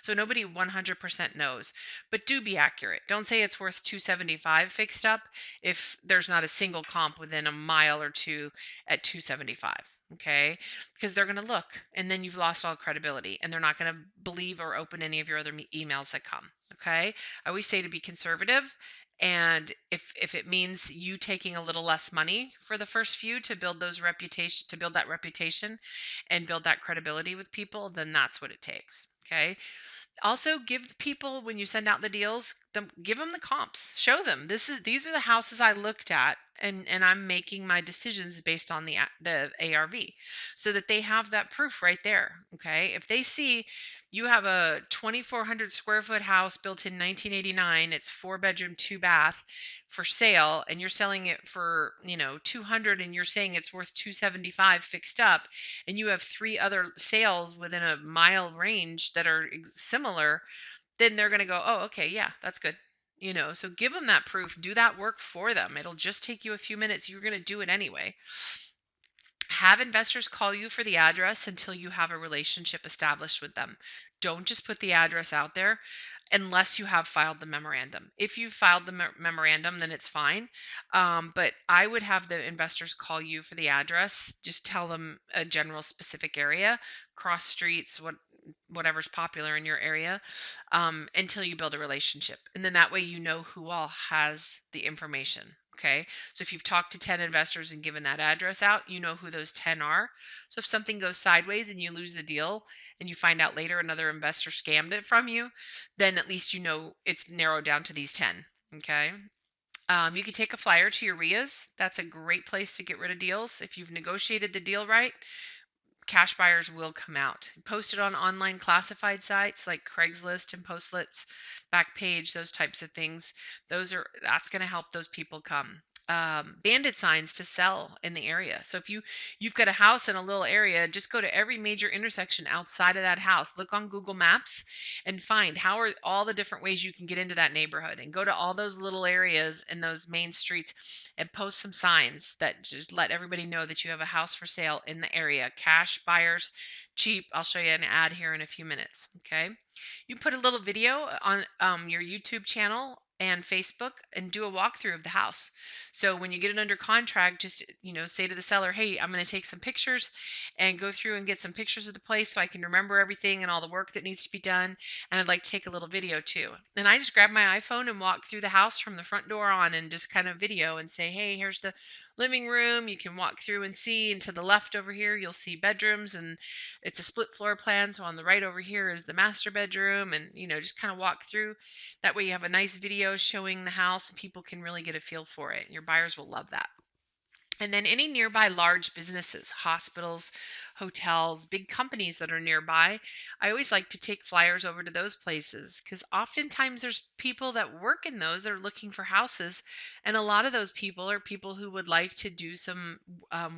So nobody 100% knows, but do be accurate. Don't say it's worth 275 fixed up if there's not a single comp within a mile or two at 275, okay? Because they're going to look, and then you've lost all credibility, and they're not going to believe or open any of your other emails that come, okay? I always say to be conservative, and if it means you taking a little less money for the first few to build that reputation and build that credibility with people, then that's what it takes, okay? Also, give people, when you send out the deals, give them the comps. Show them, these are the houses I looked at and I'm making my decisions based on the ARV, so that they have that proof right there. Okay, if they see you have a 2,400 square foot house built in 1989, it's 4 bedroom, 2 bath for sale, and you're selling it for 200, and you're saying it's worth 275 fixed up, and you have three other sales within a mile range that are similar, then they're going to go, oh, okay, yeah, that's good. So give them that proof, do that work for them. It'll just take you a few minutes. You're going to do it anyway. Have investors call you for the address until you have a relationship established with them. Don't just put the address out there unless you have filed the memorandum. If you've filed the memorandum, then it's fine. But I would have the investors call you for the address. Just tell them a general specific area, cross streets, whatever's popular in your area, until you build a relationship. And then that way you know who all has the information. Okay. So if you've talked to 10 investors and given that address out, you know who those 10 are. So if something goes sideways and you lose the deal and you find out later another investor scammed it from you, then at least you know it's narrowed down to these 10. Okay. You can take a flyer to your RIAs. That's a great place to get rid of deals. If you've negotiated the deal right, cash buyers will come out. Post it on online classified sites like Craigslist and Postlets, Backpage, those types of things. That's going to help those people come. Bandit signs to sell in the area. So if you've got a house in a little area, just go to every major intersection outside of that house. Look on Google Maps and find how are all the different ways you can get into that neighborhood, and go to all those little areas and those main streets and post some signs that just let everybody know that you have a house for sale in the area. Cash buyers, cheap. I'll show you an ad here in a few minutes. Okay. You put a little video on your YouTube channel and Facebook and do a walkthrough of the house. So when you get it under contract, just say to the seller, "Hey, I'm going to take some pictures and go through and get some pictures of the place so I can remember everything and all the work that needs to be done. And I'd like to take a little video too." And I just grab my iPhone and walk through the house from the front door on and just kind of video and say, "Hey, here's the living room. You can walk through and see. And to the left over here, you'll see bedrooms, and it's a split floor plan. So on the right over here is the master bedroom." And just kind of walk through. That way you have a nice video showing the house and people can really get a feel for it. Your buyers will love that. And then any nearby large businesses, hospitals, hotels, big companies that are nearby, I always like to take flyers over to those places, because oftentimes there's people that work in those that are looking for houses. And a lot of those people are people who would like to do some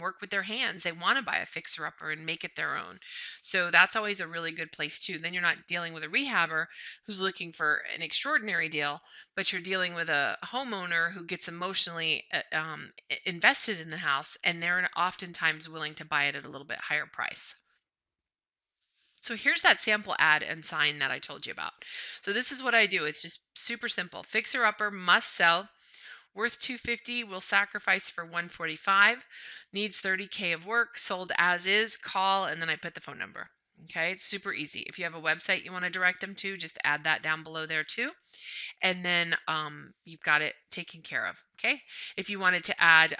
work with their hands. They want to buy a fixer-upper and make it their own. So that's always a really good place too. Then you're not dealing with a rehabber who's looking for an extraordinary deal, but you're dealing with a homeowner who gets emotionally invested in the house, and they're oftentimes willing to buy it at a little bit higher price. So here's that sample ad and sign that I told you about. So this is what I do. It's just super simple. Fixer upper must sell. Worth 250, will sacrifice for 145. Needs 30K of work. Sold as is. Call, and then I put the phone number. Okay, it's super easy. If you have a website you want to direct them to, just add that down below there too. And then you've got it taken care of. Okay. If you wanted to add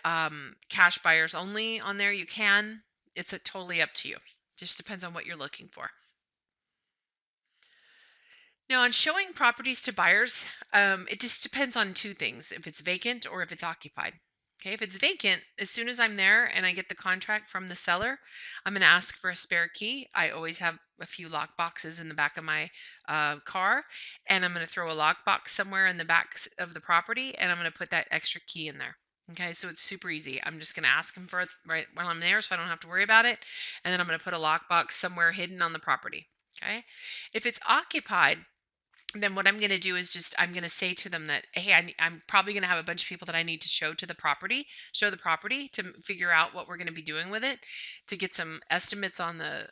cash buyers only on there, you can. It's totally up to you. Just depends on what you're looking for. Now, on showing properties to buyers, it just depends on two things: if it's vacant or if it's occupied. Okay, if it's vacant, as soon as I'm there and I get the contract from the seller, I'm going to ask for a spare key. I always have a few lock boxes in the back of my car, and I'm going to throw a lock box somewhere in the back of the property, and I'm going to put that extra key in there. Okay, so it's super easy. I'm just going to ask him for it right while I'm there so I don't have to worry about it. And then I'm going to put a lock box somewhere hidden on the property. Okay, if it's occupied, then what I'm going to do is I'm going to say to them that, hey, I'm probably going to have a bunch of people that I need to show the property to figure out what we're going to be doing with it, to get some estimates on the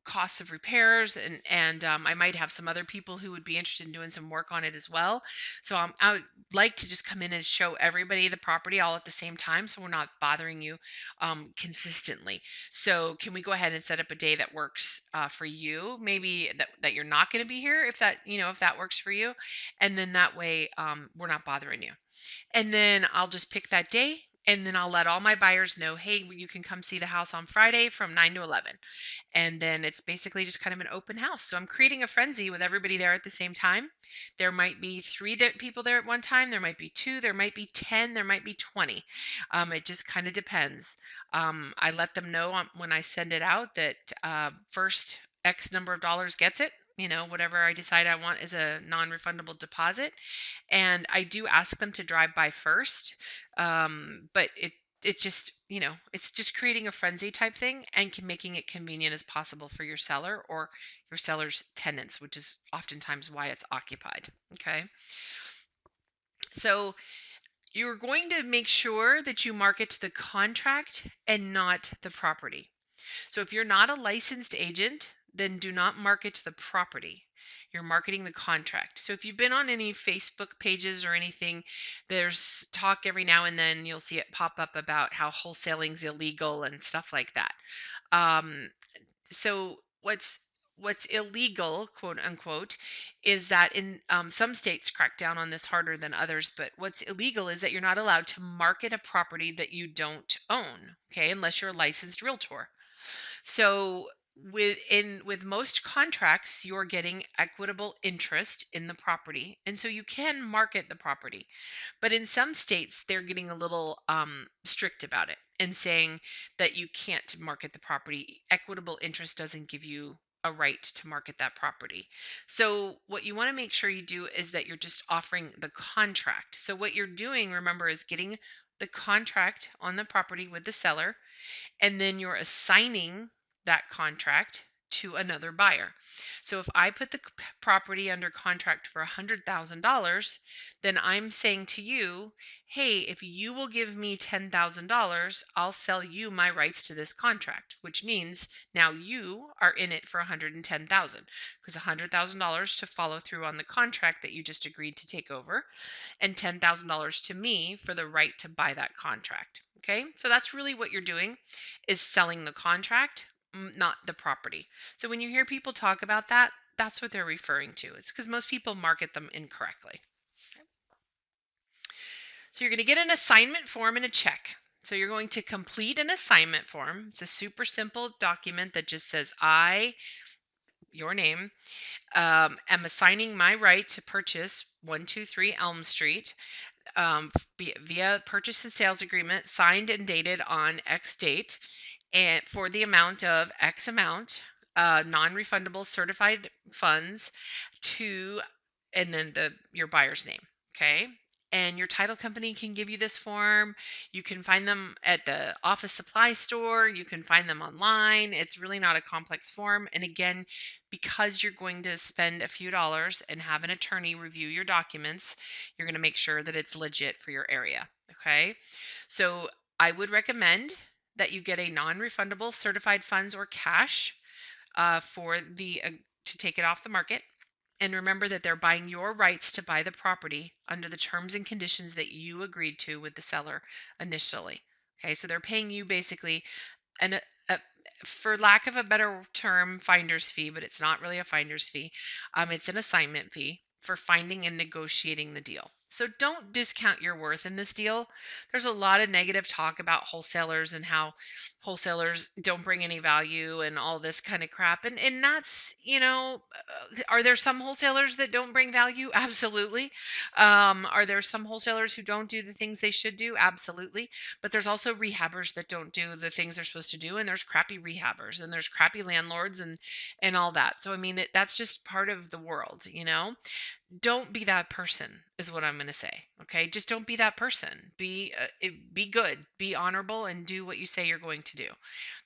costs of repairs, and I might have some other people who would be interested in doing some work on it as well. So I would like to just come in and show everybody the property all at the same time, so we're not bothering you consistently. So can we go ahead and set up a day that works for you? Maybe that you're not going to be here, if that works for you, and then that way we're not bothering you. And then I'll just pick that day And then I'll let all my buyers know, hey, you can come see the house on Friday from 9 to 11. And then it's basically just kind of an open house. So I'm creating a frenzy with everybody there at the same time. There might be people there at one time. There might be two. There might be 10. There might be 20. It just kind of depends. I let them know when I send it out that first X number of dollars gets it. Whatever I decide I want is a non-refundable deposit. And I do ask them to drive by first, but it's just it's just creating a frenzy type thing and making it convenient as possible for your seller or your seller's tenants, which is oftentimes why it's occupied. Okay, so you're going to make sure that you market the contract and not the property. So if you're not a licensed agent, then do not market the property. You're marketing the contract. So if you've been on any Facebook pages or anything, there's talk every now and then you'll see it pop up about how wholesaling's illegal and stuff like that. Um, so what's illegal, quote unquote, is that in some states crack down on this harder than others, but what's illegal is that you're not allowed to market a property that you don't own, okay, unless you're a licensed realtor. So with most contracts, you're getting equitable interest in the property, and so you can market the property. But in some states, they're getting a little strict about it and saying that you can't market the property. Equitable interest doesn't give you a right to market that property. So what you want to make sure you do is that you're just offering the contract. So what you're doing, remember, is getting the contract on the property with the seller, and then you're assigning that contract to another buyer. So if I put the property under contract for $100,000, then I'm saying to you, hey, if you will give me $10,000, I'll sell you my rights to this contract, which means now you are in it for $110,000, because $100,000 to follow through on the contract that you just agreed to take over, and $10,000 to me for the right to buy that contract. Okay, so that's really what you're doing, is selling the contract, not the property. So when you hear people talk about that, that's what they're referring to. It's because most people market them incorrectly. So you're going to get an assignment form and a check. So you're going to complete an assignment form. It's a super simple document that just says, your name, am assigning my right to purchase 123 Elm Street via purchase and sales agreement signed and dated on X date, and for the amount of X amount, non-refundable certified funds to, and then your buyer's name. Okay. And your title company can give you this form. You can find them at the office supply store. You can find them online. It's really not a complex form. And again, because you're going to spend a few dollars and have an attorney review your documents, you're going to make sure that it's legit for your area. Okay. So I would recommend that you get a non-refundable certified funds or cash for the to take it off the market. And remember that they're buying your rights to buy the property under the terms and conditions that you agreed to with the seller initially. Okay, so they're paying you basically an a, for lack of a better term, finder's fee, but it's not really a finder's fee. It's an assignment fee for finding and negotiating the deal. So don't discount your worth in this deal. There's a lot of negative talk about wholesalers and how wholesalers don't bring any value and all this kind of crap. And that's, are there some wholesalers that don't bring value? Absolutely. Are there some wholesalers who don't do the things they should do? Absolutely. But there's also rehabbers that don't do the things they're supposed to do, and there's crappy rehabbers, and there's crappy landlords, and all that. So I mean, that's just part of the world. Don't be that person is what I'm going to say. Okay, just don't be that person. Be good, be honorable, and do what you say you're going to do.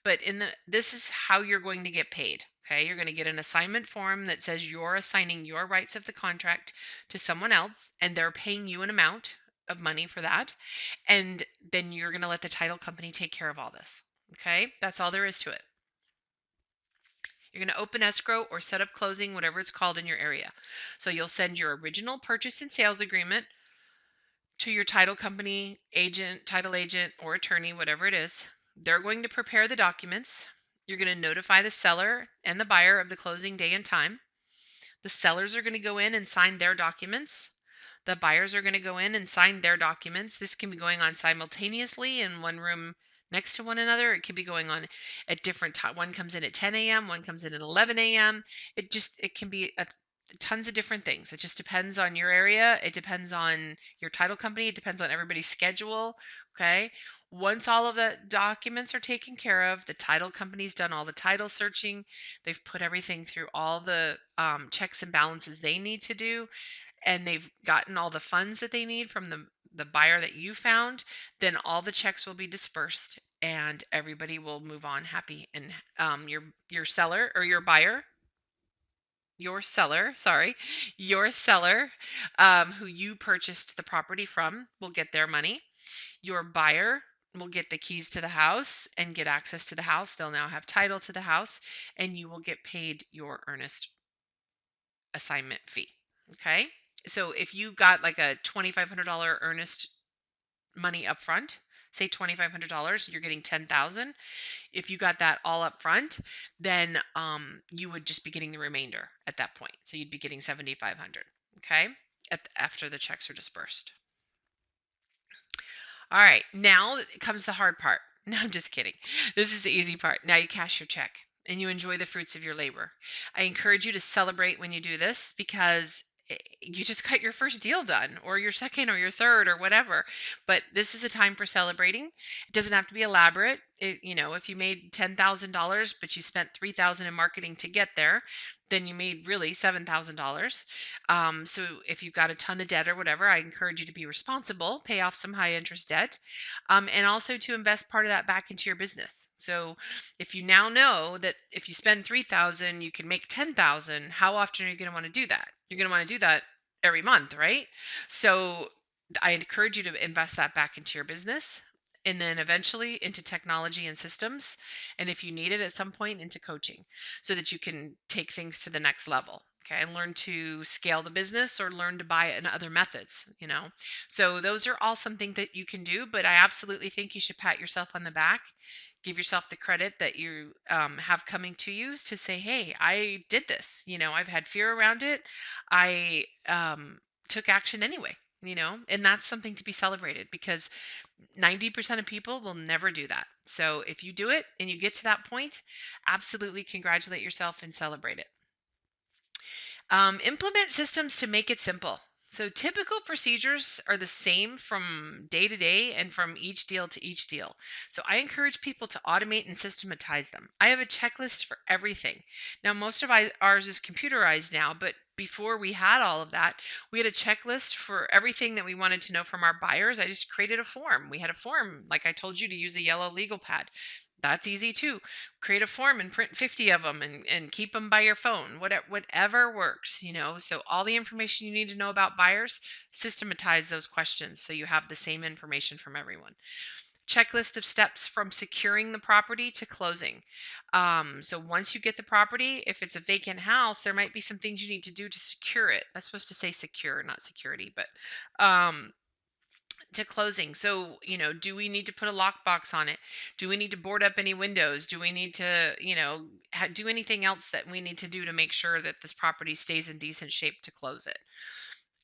But this is how you're going to get paid. Okay, you're going to get an assignment form that says you're assigning your rights of the contract to someone else, and they're paying you an amount of money for that. And then you're going to let the title company take care of all this. Okay, that's all there is to it. You're going to open escrow or set up closing, whatever it's called in your area. So you'll send your original purchase and sales agreement to your title company, agent, title agent, or attorney, whatever it is. They're going to prepare the documents. You're going to notify the seller and the buyer of the closing day and time. The sellers are going to go in and sign their documents. The buyers are going to go in and sign their documents. This can be going on simultaneously in one room next to one another. It could be going on at different time. One comes in at 10 a.m., one comes in at 11 a.m. It can be tons of different things. It just depends on your area. It depends on your title company. It depends on everybody's schedule. Okay. Once all of the documents are taken care of, the title company's done all the title searching. They've put everything through all the checks and balances they need to do, and they've gotten all the funds that they need from the buyer that you found, then all the checks will be dispersed and everybody will move on happy. And your seller or your seller who you purchased the property from will get their money. Your buyer will get the keys to the house and get access to the house. They'll now have title to the house, and you will get paid your earnest assignment fee. Okay. So if you got like a $2,500 earnest money up front, say $2,500, you're getting 10,000. If you got that all up front, then you would just be getting the remainder at that point. So you'd be getting 7,500. Okay. After the checks are dispersed. All right, now comes the hard part. No, I'm just kidding. This is the easy part. Now you cash your check and you enjoy the fruits of your labor. I encourage you to celebrate when you do this because you just got your first deal done, or your second, or your third, or whatever. But this is a time for celebrating. It doesn't have to be elaborate. If you made $10,000 but you spent $3,000 in marketing to get there, then you made really $7,000. So if you've got a ton of debt or whatever, I encourage you to be responsible, pay off some high interest debt, and also to invest part of that back into your business. So if you now know that if you spend 3,000, you can make 10,000, how often are you going to want to do that? You're going to want to do that every month, right? So I encourage you to invest that back into your business, and then eventually into technology and systems, and if you need it at some point, into coaching, so that you can take things to the next level. Okay, and learn to scale the business or learn to buy it in other methods. So those are all something that you can do, but I absolutely think you should pat yourself on the back, give yourself the credit that you have coming to you, to say, hey, I did this. I've had fear around it. I took action anyway. And that's something to be celebrated, because 90% of people will never do that. So if you do it and you get to that point, absolutely congratulate yourself and celebrate it. Implement systems to make it simple. So typical procedures are the same from day to day and from each deal to each deal. So I encourage people to automate and systematize them. I have a checklist for everything. Now, most of ours is computerized now, but before we had all of that, we had a checklist for everything that we wanted to know from our buyers. I just created a form. We had a form, like I told you, to use a yellow legal pad. That's easy too. Create a form and print 50 of them, and keep them by your phone, whatever works. So all the information you need to know about buyers, systematize those questions so you have the same information from everyone. Checklist of steps from securing the property to closing. So once you get the property, if it's a vacant house, there might be some things you need to do to secure it. That's supposed to say secure, not security, but to closing. So, do we need to put a lockbox on it? Do we need to board up any windows? Do we need to, do anything else that we need to do to make sure that this property stays in decent shape to close it?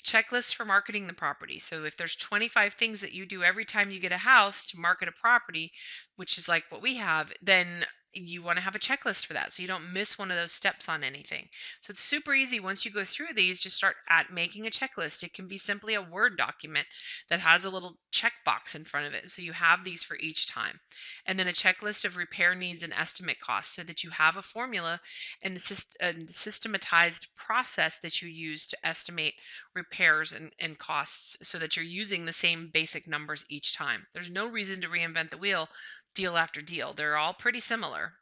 Checklist for marketing the property. So if there's 25 things that you do every time you get a house to market a property, which is like what we have, then you want to have a checklist for that so you don't miss one of those steps on anything. So it's super easy. Once you go through these, just start at making a checklist. It can be simply a Word document that has a little checkbox in front of it. So you have these for each time. And then a checklist of repair needs and estimate costs, so that you have a formula and a systematized process that you use to estimate repairs and costs, so that you're using the same basic numbers each time. There's no reason to reinvent the wheel deal after deal. They're all pretty similar.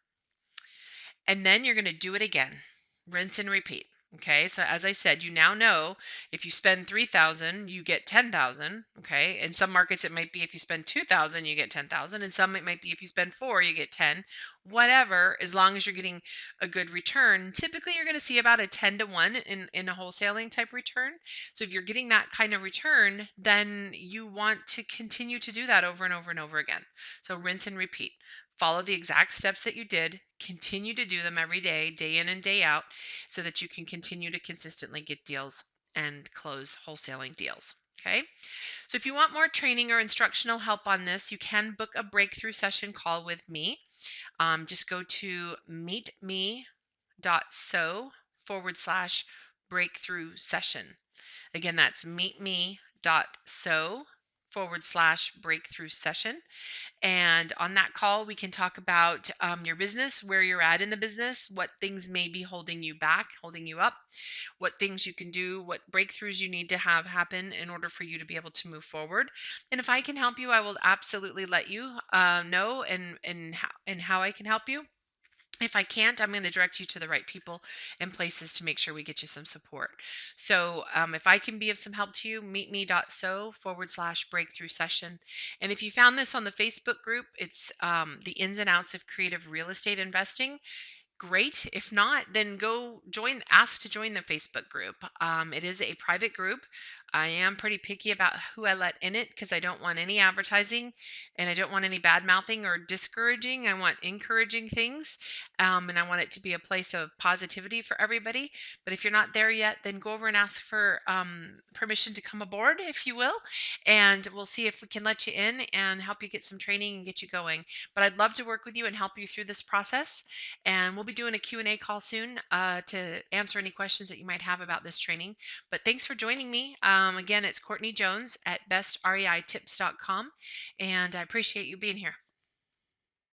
And then you're going to do it again. Rinse and repeat. Okay, so as I said, you now know if you spend 3,000, you get 10,000. Okay, in some markets it might be if you spend 2,000, you get 10,000. In some it might be if you spend 4, you get 10. Whatever, as long as you're getting a good return. Typically, you're going to see about a 10 to 1 in a wholesaling type return. So if you're getting that kind of return, then you want to continue to do that over and over and over again. So rinse and repeat. Follow the exact steps that you did. Continue to do them every day, day in and day out, so that you can continue to consistently get deals and close wholesaling deals. Okay. So if you want more training or instructional help on this, you can book a breakthrough session call with me. Just go to meetme.so/breakthrough session. Again, that's meetme.so/breakthrough session. And on that call, we can talk about your business, where you're at in the business, what things may be holding you back, holding you up, what things you can do, what breakthroughs you need to have happen in order for you to be able to move forward. And if I can help you, I will absolutely let you know and how I can help you. If I can't, I'm going to direct you to the right people and places to make sure we get you some support. So if I can be of some help to you, meetme.so/breakthrough session. And if you found this on the Facebook group, it's the ins and outs of creative real estate investing. Great. If not, then go ask to join the Facebook group. It is a private group. I am pretty picky about who I let in it because I don't want any advertising and I don't want any bad mouthing or discouraging. I want encouraging things, and I want it to be a place of positivity for everybody. But if you're not there yet, then go over and ask for permission to come aboard, if you will, and we'll see if we can let you in and help you get some training and get you going. But I'd love to work with you and help you through this process. And we'll be doing a Q&A call soon to answer any questions that you might have about this training. But thanks for joining me. Again, it's Cortney Jones at bestreitips.com, and I appreciate you being here.